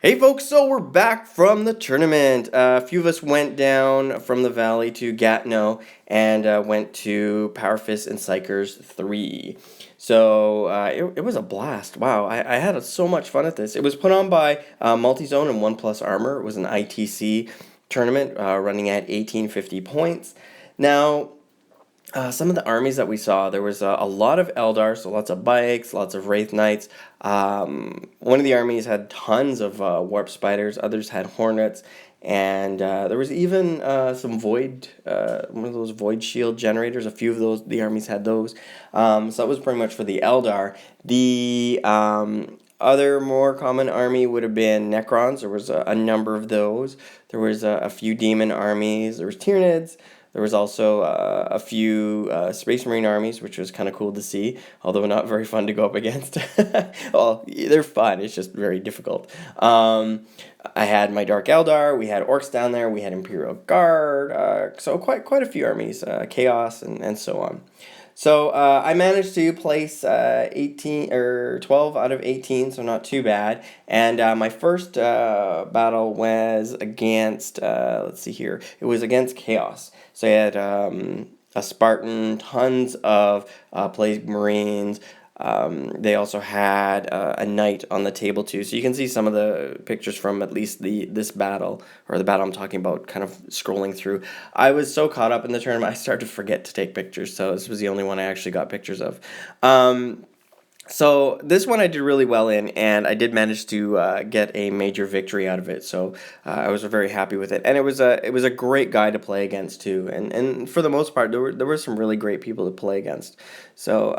Hey folks, so we're back from the tournament. A few of us went down from the valley to Gatineau and went to Powerfists and Psykers 3. So it was a blast. Wow, I had so much fun at this. It was put on by Multizone and 1 Plus Armor. It was an ITC tournament running at 1850 points. Now, some of the armies that we saw, there was a lot of Eldar, so lots of bikes, lots of Wraith Knights. One of the armies had tons of Warp Spiders, others had Hornets, and there was even some Void, one of those Void Shield generators. A few of those, the armies had those. So that was pretty much for the Eldar. The other more common army would have been Necrons. There was a number of those. There was a few Demon armies. There was Tyranids. There was also a few Space Marine armies, which was kind of cool to see, although not very fun to go up against. Well, they're fun, it's just very difficult. I had my Dark Eldar, we had Orks down there, we had Imperial Guard, so quite a few armies, Chaos, and so on. So I managed to place 18 or 12 out of 18, so not too bad. And my first battle was against, let's see here, it was against Chaos. So I had a Spartan, tons of Plague Marines. They also had a knight on the table too, so you can see some of the pictures from at least this battle, or the battle I'm talking about, kind of scrolling through. I was so caught up in the tournament, I started to forget to take pictures, so this was the only one I actually got pictures of. So this one I did really well in, and I did manage to get a major victory out of it. So I was very happy with it, and it was a great guy to play against too. And for the most part, there were some really great people to play against. So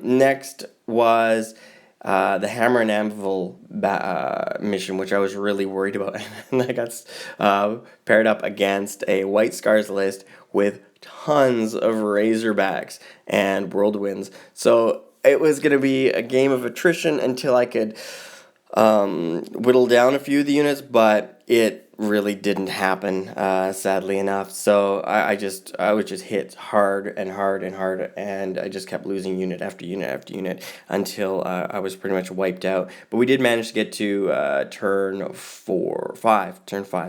next was the Hammer and Anvil mission, which I was really worried about, and I got paired up against a White Scars list with tons of Razorbacks and Whirlwinds. So it was going to be a game of attrition until I could whittle down a few of the units, but it really didn't happen, sadly enough. So I was just hit hard and hard and hard, and I just kept losing unit after unit after unit until I was pretty much wiped out. But we did manage to get to turn 5.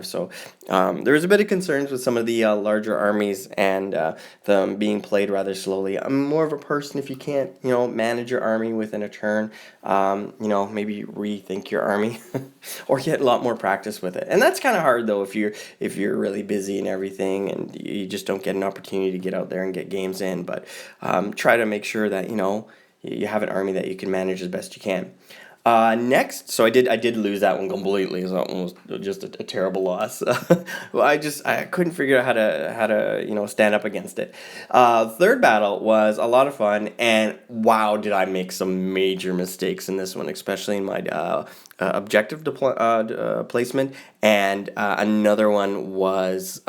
So there was a bit of concerns with some of the larger armies and them being played rather slowly. I'm more of a person, if you can't, manage your army within a turn, maybe rethink your army or get a lot more practice with it. And that's kind of hard though if you're really busy and everything, and you just don't get an opportunity to get out there and get games in. But try to make sure that you have an army that you can manage as best you can. Next, so I did lose that one completely. So it was just a terrible loss. Well, I couldn't figure out how to stand up against it. Third battle was a lot of fun, and wow, did I make some major mistakes in this one, especially in my objective placement, and another one was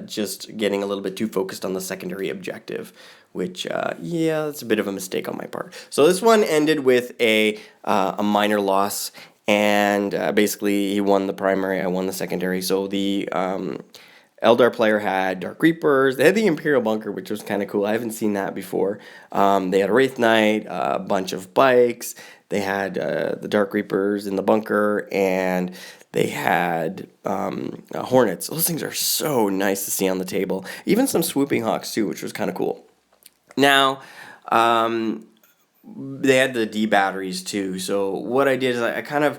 just getting a little bit too focused on the secondary objective, which that's a bit of a mistake on my part. So this one ended with a minor loss, and basically he won the primary, I won the secondary. So the Eldar player had Dark Reapers. They had the Imperial Bunker, which was kind of cool. I haven't seen that before. They had a Wraith Knight, a bunch of bikes. They had the Dark Reapers in the bunker, and they had Hornets. Those things are so nice to see on the table. Even some Swooping Hawks too, which was kind of cool. Now, they had the D batteries too. So what I did is I kind of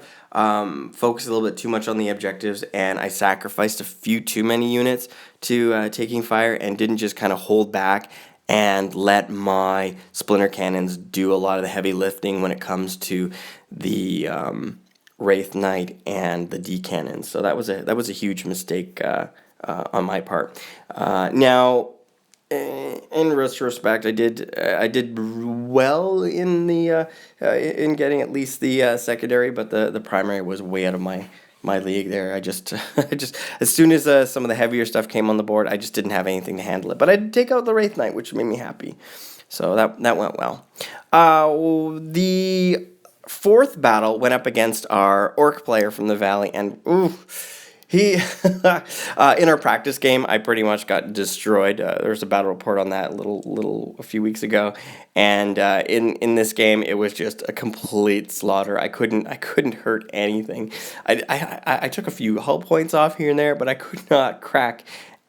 focused a little bit too much on the objectives, and I sacrificed a few too many units to taking fire, and didn't just kind of hold back and let my splinter cannons do a lot of the heavy lifting when it comes to the Wraith Knight and the D cannons. So that was a huge mistake on my part. Now, in retrospect, I did well in the in getting at least the secondary, but the primary was way out of my league there. I just as soon as some of the heavier stuff came on the board, I just didn't have anything to handle it. But I did take out the Wraith Knight, which made me happy. So that went well. The fourth battle went up against our Orc player from the Valley, and He in our practice game, I pretty much got destroyed. There was a battle report on that a few weeks ago, and in this game, it was just a complete slaughter. I couldn't hurt anything. I took a few hull points off here and there, but I could not crack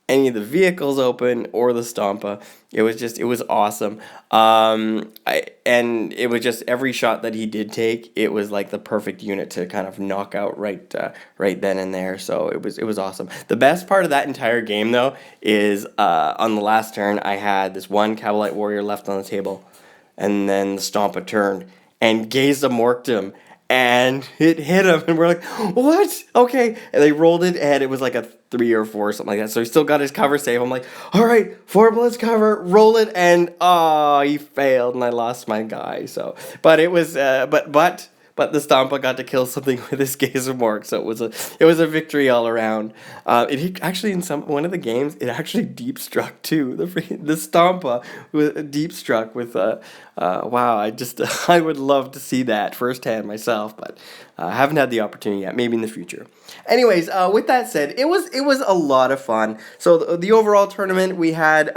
any of the vehicles open or the Stompa. It was awesome. And it was just every shot that he did take, it was like the perfect unit to kind of knock out right then and there. So it was awesome. The best part of that entire game though is on the last turn I had this one Cavalite warrior left on the table, and then the Stompa turned and Gaza morked him. And it hit him, and we're like, what? Okay. And they rolled it, and it was like a 3 or 4, something like that. So he still got his cover save. I'm like, all right, 4 bullets cover, roll it, and he failed, and I lost my guy. So, but it was, but the Stompa got to kill something with his Gazer Mork, so it was a victory all around. Actually in one of the games, it actually deep struck too. The Stompa deep struck with wow. I would love to see that firsthand myself, but I haven't had the opportunity yet. Maybe in the future. Anyways, with that said, it was a lot of fun. So the overall tournament we had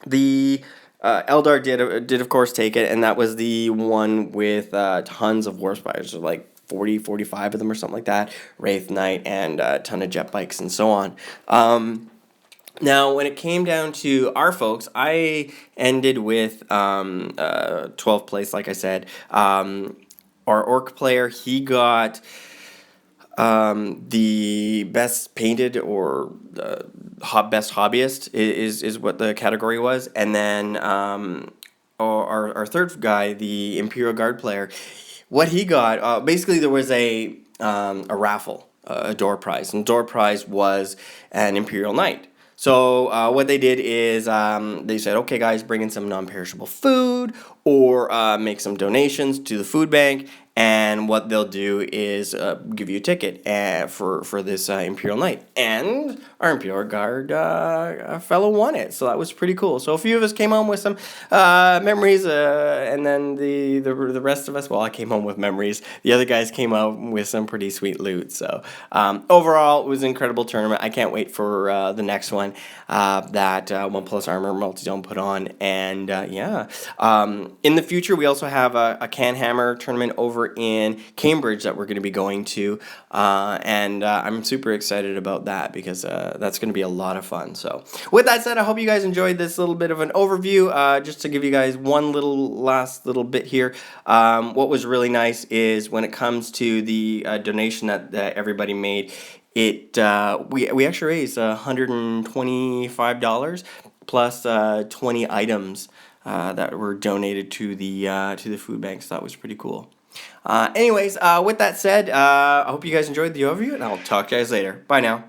the Eldar did of course take it, and that was the one with tons of warp spiders, so like 40, 45 of them or something like that, Wraith Knight, and a ton of jet bikes and so on. Now, when it came down to our folks, I ended with 12th place, like I said. Our Orc player, he got the best painted or best hobbyist is what the category was, and then our third guy, the Imperial Guard player, what he got basically there was a raffle, a door prize, and door prize was an Imperial Knight. So what they did is they said, okay, guys, bring in some non-perishable food or make some donations to the food bank. And what they'll do is give you a ticket for this Imperial Knight. And our Imperial Guard fellow won it. So that was pretty cool. So a few of us came home with some memories. And then the rest of us, well, I came home with memories. The other guys came out with some pretty sweet loot. So overall, it was an incredible tournament. I can't wait for the next one that 1+ Armor Multizone put on. And in the future, we also have a Can Hammer tournament over in Cambridge that we're going to be going to, and I'm super excited about that because that's going to be a lot of fun. So with that said, I hope you guys enjoyed this little bit of an overview, just to give you guys one last little bit here. What was really nice is when it comes to the donation that everybody made, we actually raised $125 plus 20 items that were donated to the food bank. So that was pretty cool. Anyways, with that said, I hope you guys enjoyed the overview, and I'll talk to you guys later. Bye now.